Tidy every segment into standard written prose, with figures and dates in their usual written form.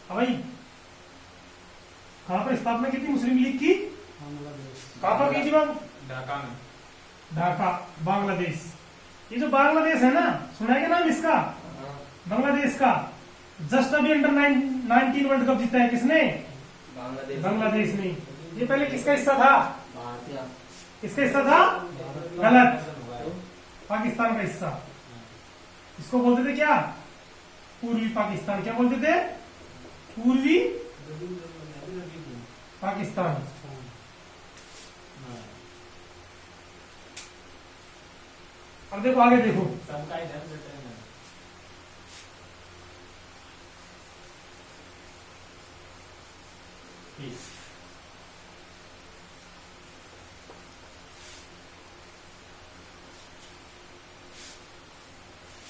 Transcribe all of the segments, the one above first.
भाई कहां पर स्थापना की थी मुस्लिम लीग की? कहां पर की थी बाबू? ढाका में। ढाका, बांग्लादेश। ये जो बांग्लादेश है ना, सुना है क्या नाम इसका? बांग्लादेश का जस्ट अभी अंडर 19 वर्ल्ड कप जीता है किसने? बांग्लादेश ने। ये पहले किसका हिस्सा था? किसका हिस्सा था? गलत, पाकिस्तान का हिस्सा। इसको बोलते थे क्या? पूर्वी पाकिस्तान। क्या बोलते थे? पूर्वी पाकिस्तान। अब देखो आगे देखो, सबका इधर से ट्रेन है।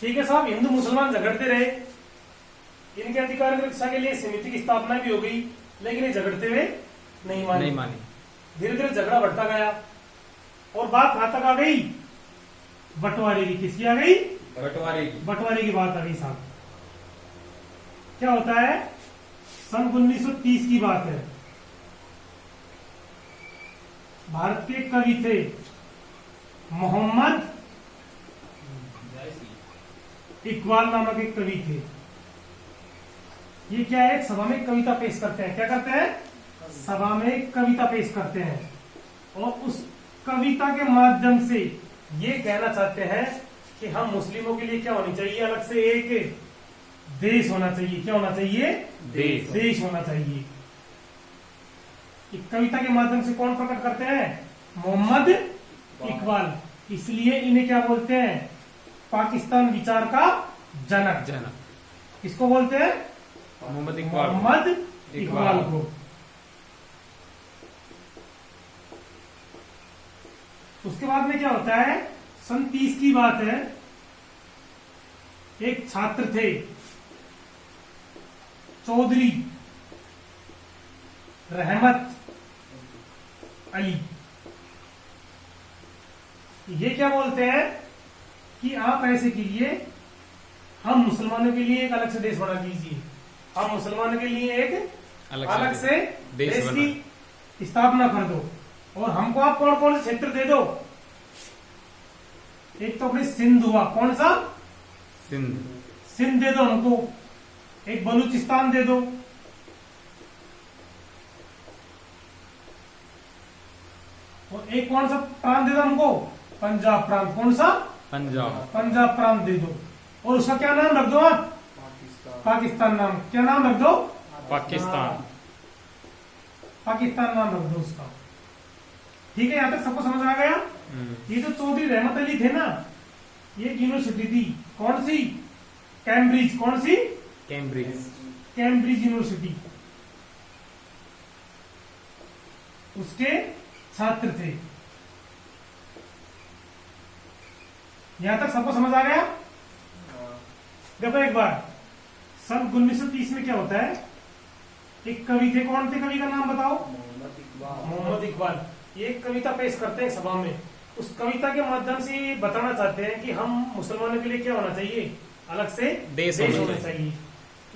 ठीक है साहब, हिंदू मुसलमान झगड़ते रहे, इनके अधिकार की रक्षा के लिए समिति की स्थापना भी हो गई, लेकिन ये झगड़ते हुए नहीं मानी। धीरे धीरे झगड़ा बढ़ता गया और बात कहां तक आ गई? बंटवारे की। किसकी आ गई? बंटवारे की बात आ गई साहब। क्या होता है? सन 1930 की बात है। भारत के कवि थे मोहम्मद इकबाल नामक एक कवि थे। ये क्या है? एक सभा में एक कविता पेश करते हैं। क्या करते हैं? सभा में एक कविता पेश करते हैं और उस कविता के माध्यम से ये कहना चाहते हैं कि हम मुस्लिमों के लिए क्या होनी चाहिए? अलग से एक देश होना चाहिए। क्या होना चाहिए? देश होना चाहिए। एक कविता के माध्यम से कौन प्रकट करते हैं? मोहम्मद इकबाल। इसलिए इन्हें क्या बोलते हैं? पाकिस्तान विचार का जनक। किसको बोलते हैं? मोहम्मद इकबाल को। उसके बाद में क्या होता है? सन 30 की बात है। एक छात्र थे चौधरी रहमत अली। ये क्या बोलते हैं कि आप ऐसे कीजिए, हम मुसलमानों के लिए एक अलग से देश बना दीजिए। हम मुसलमानों के लिए एक अलग से देश की स्थापना कर दो और हमको आप कौन कौन से क्षेत्र दे दो? एक तो अपने सिंध हुआ। कौन सा? सिंध दे दो हमको। एक बलूचिस्तान दे दो। और एक कौन सा प्रांत दे दो हमको? पंजाब प्रांत। कौन सा? पंजाब प्रांत दे दो। और उसका क्या नाम रख दो आप? पाकिस्तान नाम। क्या नाम रख दो? पाकिस्तान नाम रख दो उसका। ठीक है, यहां तक सबको समझ आ गया? ये जो चौधरी रहमत अली थे ना, ये एक यूनिवर्सिटी थी। कौन सी? कैम्ब्रिज। कौन सी? Cambridge university. उसके छात्र थे। यहां तक सबको समझ आ गया? देखो एक बार, सन 1930 में क्या होता है? एक कवि थे। कौन थे? कवि का नाम बताओ? मोहम्मद इकबाल। ये एक कविता पेश करते हैं सभा में। उस कविता के माध्यम से ये बताना चाहते हैं कि हम मुसलमानों के लिए क्या होना चाहिए? अलग से देश होना चाहिए।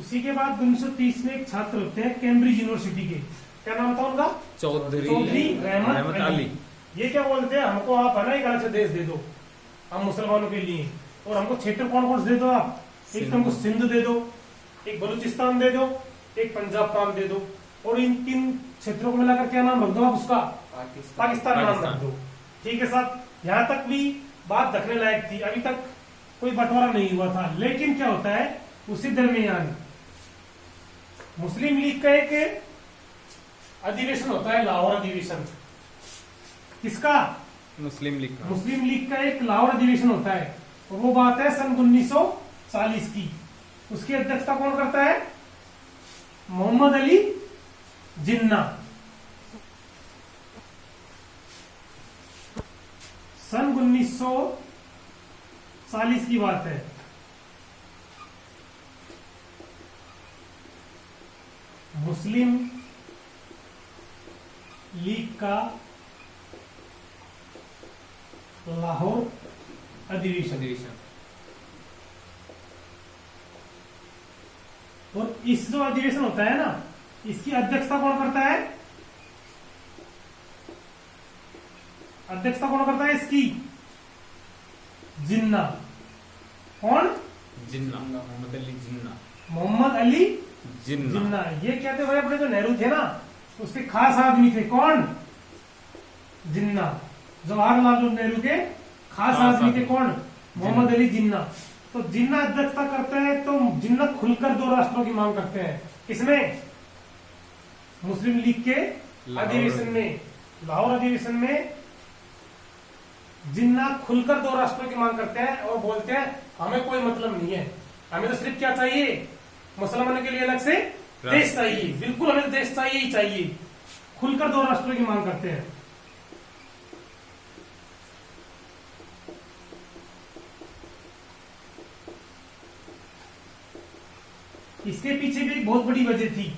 उसी के बाद 1930 में एक छात्र होते हैं कैम्ब्रिज यूनिवर्सिटी के। क्या नाम था उनका? चौधरी रहमत अली। ये क्या बोलते हैं? हमको आप है ना एक अलग से देश दे दो हम मुसलमानों के लिए, और हमको क्षेत्र कौन कौन से दे दो आप? एक तो हमको सिंध दे दो, एक बलूचिस्तान दे दो, एक पंजाब प्रांत दे दो, और इन 3 क्षेत्रों को मिलाकर क्या नाम रख दो आप? उसका पाकिस्तान नाम रख दो। ठीक है साहब, यहां तक भी बात रखने लायक थी। अभी तक कोई बंटवारा नहीं हुआ था। लेकिन क्या होता है, उसी दरमियान मुस्लिम लीग का एक अधिवेशन होता है, लाहौर अधिवेशन। किसका? मुस्लिम लीग का एक लाहौर अधिवेशन होता है। और वो बात है सन 1940 की। उसकी अध्यक्षता कौन करता है? मोहम्मद अली जिन्ना। सन 1940 की बात है। मुस्लिम लीग का लाहौर अधिवेशन। और इस जो अधिवेशन होता है ना, इसकी अध्यक्षता कौन करता है? अध्यक्षता कौन करता है इसकी? जिन्ना। कौन? जिन्ना, मोहम्मद अली जिन्ना। मोहम्मद अली जिन्ना। जिन्ना। ये कहते भाई अपने जो नेहरू थे ना, उसके खास आदमी थे। कौन? जिन्ना। जवाहरलाल नेहरू के खास आदमी थे। कौन? मोहम्मद अली जिन्ना। तो जिन्ना अध्यक्षता करते हैं, तो जिन्ना खुलकर 2 राष्ट्रों की मांग करते हैं। किसमें? मुस्लिम लीग के अधिवेशन में, लाहौर अधिवेशन में जिन्ना खुलकर 2 राष्ट्रों की मांग करते हैं और बोलते हैं हमें कोई मतलब नहीं है, हमें तो सिर्फ क्या चाहिए? मुसलमानों के लिए अलग से देश चाहिए। बिल्कुल, हमें देश चाहिए ही चाहिए। खुलकर 2 राष्ट्रों की मांग करते हैं। इसके पीछे भी एक बहुत बड़ी वजह थी।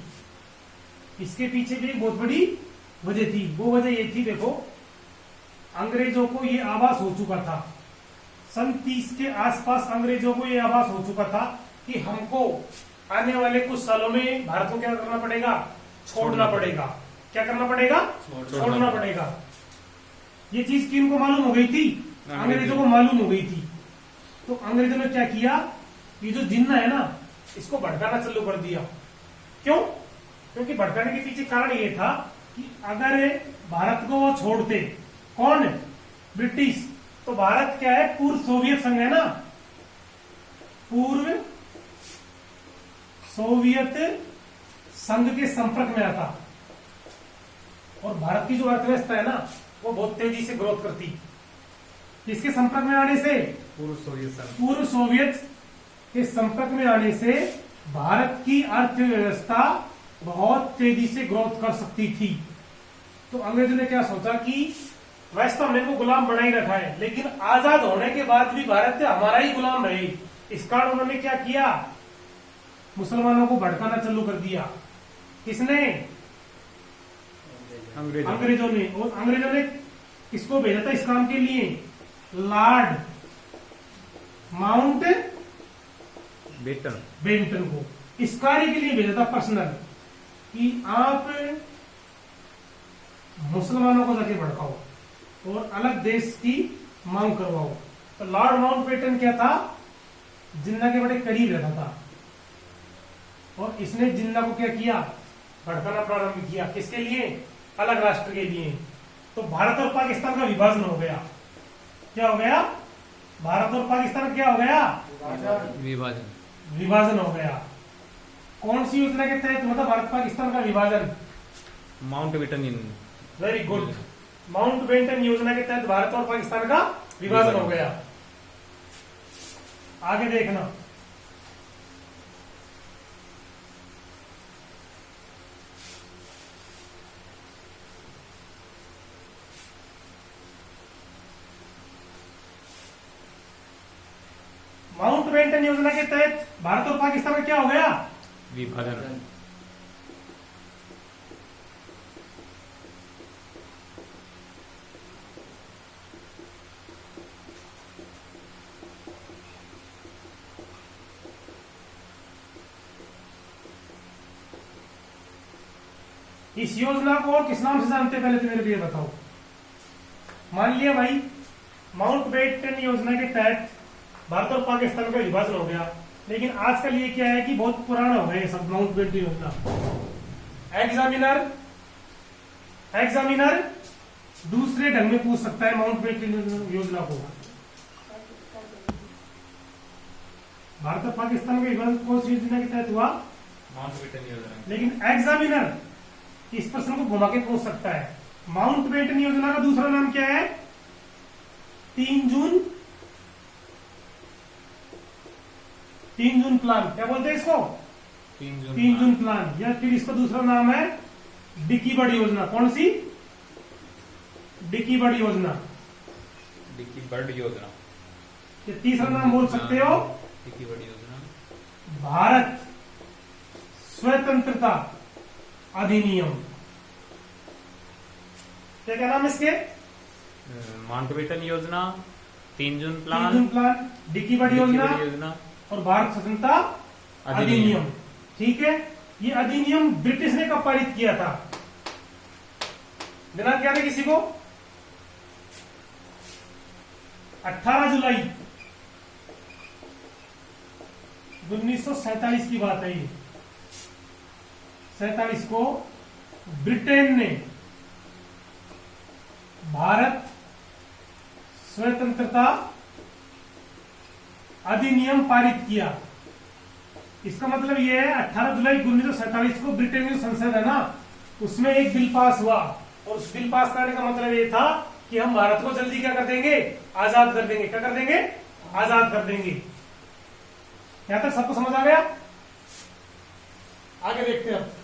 इसके पीछे भी एक बहुत बड़ी वजह थी। वो वजह ये थी, देखो, अंग्रेजों को ये आभास हो चुका था, सन 30 के आसपास अंग्रेजों को ये आभास हो चुका था कि हमको आने वाले कुछ सालों में भारत को क्या करना पड़ेगा? छोड़ना पड़ेगा। क्या करना पड़ेगा? छोड़ना पड़ेगा। ये चीज किनको मालूम हो गई थी? अंग्रेजों को मालूम हो गई थी। तो अंग्रेजों ने क्या किया? ये जो जिन्ना है ना, इसको भड़काना चालू कर दिया। क्यों? क्योंकि भड़काने के पीछे कारण ये था कि अगर भारत को वो छोड़ते, कौन? ब्रिटिश, तो भारत क्या है? पूर्व सोवियत संघ है ना, पूर्व सोवियत संघ के संपर्क में आता। और भारत की जो अर्थव्यवस्था है ना, वो बहुत तेजी से ग्रोथ करती। किसके संपर्क में आने से? पूर्व सोवियत संघ। पूर्व सोवियत के संपर्क में आने से भारत की अर्थव्यवस्था बहुत तेजी से ग्रोथ कर सकती थी। तो अंग्रेजों ने क्या सोचा कि वैसे तो हमने को गुलाम बना ही रखा है, लेकिन आजाद होने के बाद भी भारत हमारा ही गुलाम रहे। इस कारण उन्होंने क्या किया? मुसलमानों को भड़काना चालू कर दिया। किसने? अंग्रेजों ने। और अंग्रेजों ने किसको भेजा था इस काम के लिए? लॉर्ड माउंट बेंटन को इस कार्य के लिए भेजा था, पर्सनल, कि आप मुसलमानों को जाके भड़काओ और अलग देश की मांग करवाओ। तो लॉर्ड माउंटबेटन क्या था? जिन्ना के बड़े करीब रहता था। और इसने जिन्ना को क्या किया? भड़काना प्रारंभ किया। किसके लिए? अलग राष्ट्र के लिए। तो भारत और पाकिस्तान का विभाजन हो गया। क्या हो गया? भारत और पाकिस्तान क्या हो गया? विभाजन हो गया। कौन सी योजना के तहत हुआ था भारत पाकिस्तान का विभाजन? माउंटबेटन। Very good. माउंटबेटन योजना के तहत भारत और पाकिस्तान का विभाजन हो गया। आगे देखना, माउंटबेटन योजना के तहत भारत और पाकिस्तान का क्या हो गया? विभाजन। इस योजना को और किस नाम से जानते हैं? पहले तो मेरे को ये बताओ। मान लिया भाई, माउंटबेटन योजना के तहत भारत और पाकिस्तान का विभाजन हो गया, लेकिन आजकल ये क्या है कि बहुत पुराना हो गया सब माउंटबेटन योजना। एग्जामिनर दूसरे ढंग में पूछ सकता है माउंटबेटन योजना को। भारत और पाकिस्तान का विभाजन कौन सी योजना के तहत हुआ? माउंटबेटन योजना। लेकिन एग्जामिनर इस प्रश्न को घुमा के पूछ सकता है। माउंटबेटन योजना का दूसरा नाम क्या है? 3 जून प्लान। क्या बोलते हैं इसको? 3 जून प्लान। या फिर इसका दूसरा नाम है डिकी बर्ड योजना। कौन सी? डिकी बर्ड योजना। डिकी बर्ड योजना। ये तीसरा नाम बोल सकते हो? डिकी बर्ड योजना। भारत स्वतंत्रता अधिनियम। क्या क्या नाम इसके? माउंटबेटन योजना, 3 जून प्लान, 3 जून प्लान, डिकी बर्ड योजना योजना और भारत स्वतंत्रता अधिनियम। ठीक है। ये अधिनियम ब्रिटिश ने कब पारित किया था? दिनांक याद है किसी को? 18 जुलाई 1947 की बात है। ये 47 को ब्रिटेन ने भारत स्वतंत्रता अधिनियम पारित किया। इसका मतलब यह है 18 जुलाई 1947 को ब्रिटेन की जो संसद है ना, उसमें एक बिल पास हुआ, और उस बिल पास करने का मतलब ये था कि हम भारत को जल्दी क्या कर देंगे? आजाद कर देंगे। क्या कर देंगे? आजाद कर देंगे। यहां तक सबको समझ आ गया? आगे देखते हैं अब।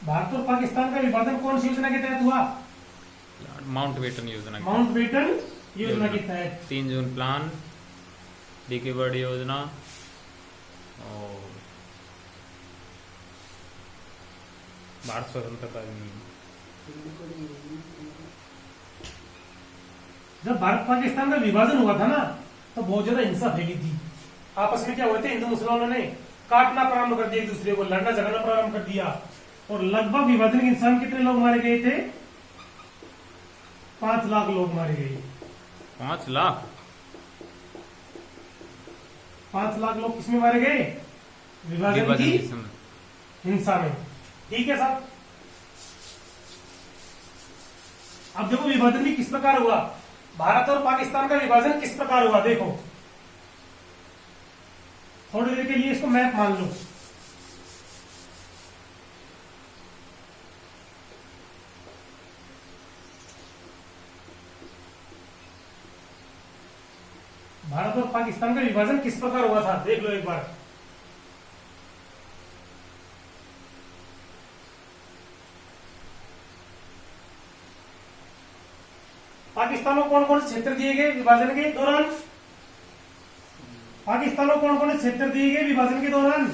भारत और पाकिस्तान का विभाजन कौन सी योजना के तहत हुआ? माउंटबेटन योजना। माउंटबेटन योजना के तहत 3 जून प्लान, डिकी बर्ड योजना और भारत स्वतंत्रता अधिनियम। जब भारत पाकिस्तान का विभाजन हुआ था ना, तो बहुत ज्यादा हिंसा फैली थी। आपस में क्या हुए थे? हिंदू मुसलमानों ने काटना प्रारंभ कर दिया, एक दूसरे को लड़ना झगड़ना प्रारंभ कर दिया, और लगभग विभाजन के इंसान कितने लोग मारे गए थे? 5 लाख लोग मारे गए। 5 लाख? 5 लाख लोग किसमें मारे गए? विभाजन की समय। हिंसा में। ठीक है साहब। अब देखो विभाजन भी किस प्रकार हुआ। भारत और पाकिस्तान का विभाजन किस प्रकार हुआ, देखो। थोड़ी देर के लिए इसको मैप मान लो। भारत और पाकिस्तान का विभाजन किस प्रकार हुआ था, देख लो एक बार। पाकिस्तान को कौन कौन से क्षेत्र दिए गए विभाजन के दौरान? पाकिस्तान को कौन कौन से क्षेत्र दिए गए विभाजन के दौरान?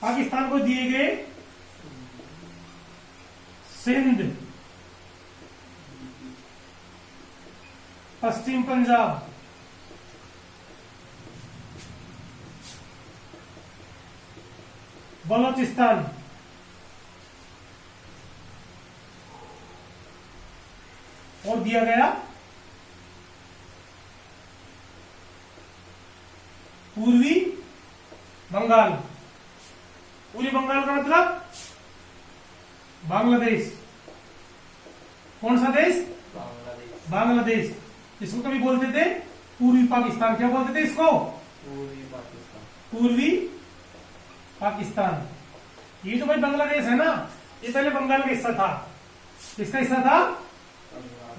पाकिस्तान को दिए गए सिंध, पश्चिम पंजाब, बलोचिस्तान, और दिया गया पूर्वी बंगाल। पूर्वी बंगाल का मतलब बांग्लादेश। कौन सा देश? बांग्लादेश। इसको कभी बोलते थे पूर्वी पाकिस्तान। क्या बोलते थे इसको? पूर्वी पाकिस्तान। पूर्वी पाकिस्तान। ये जो भाई बांग्लादेश है ना, ये पहले बंगाल का हिस्सा था। किसका हिस्सा था?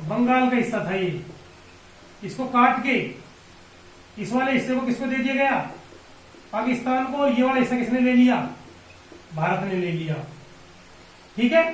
बंगाल का हिस्सा था ये। इसको काट के इस वाले हिस्से को किसको दे दिया गया? पाकिस्तान को। ये वाला हिस्सा किसने ले लिया? भारत ने ले लिया। ठीक है।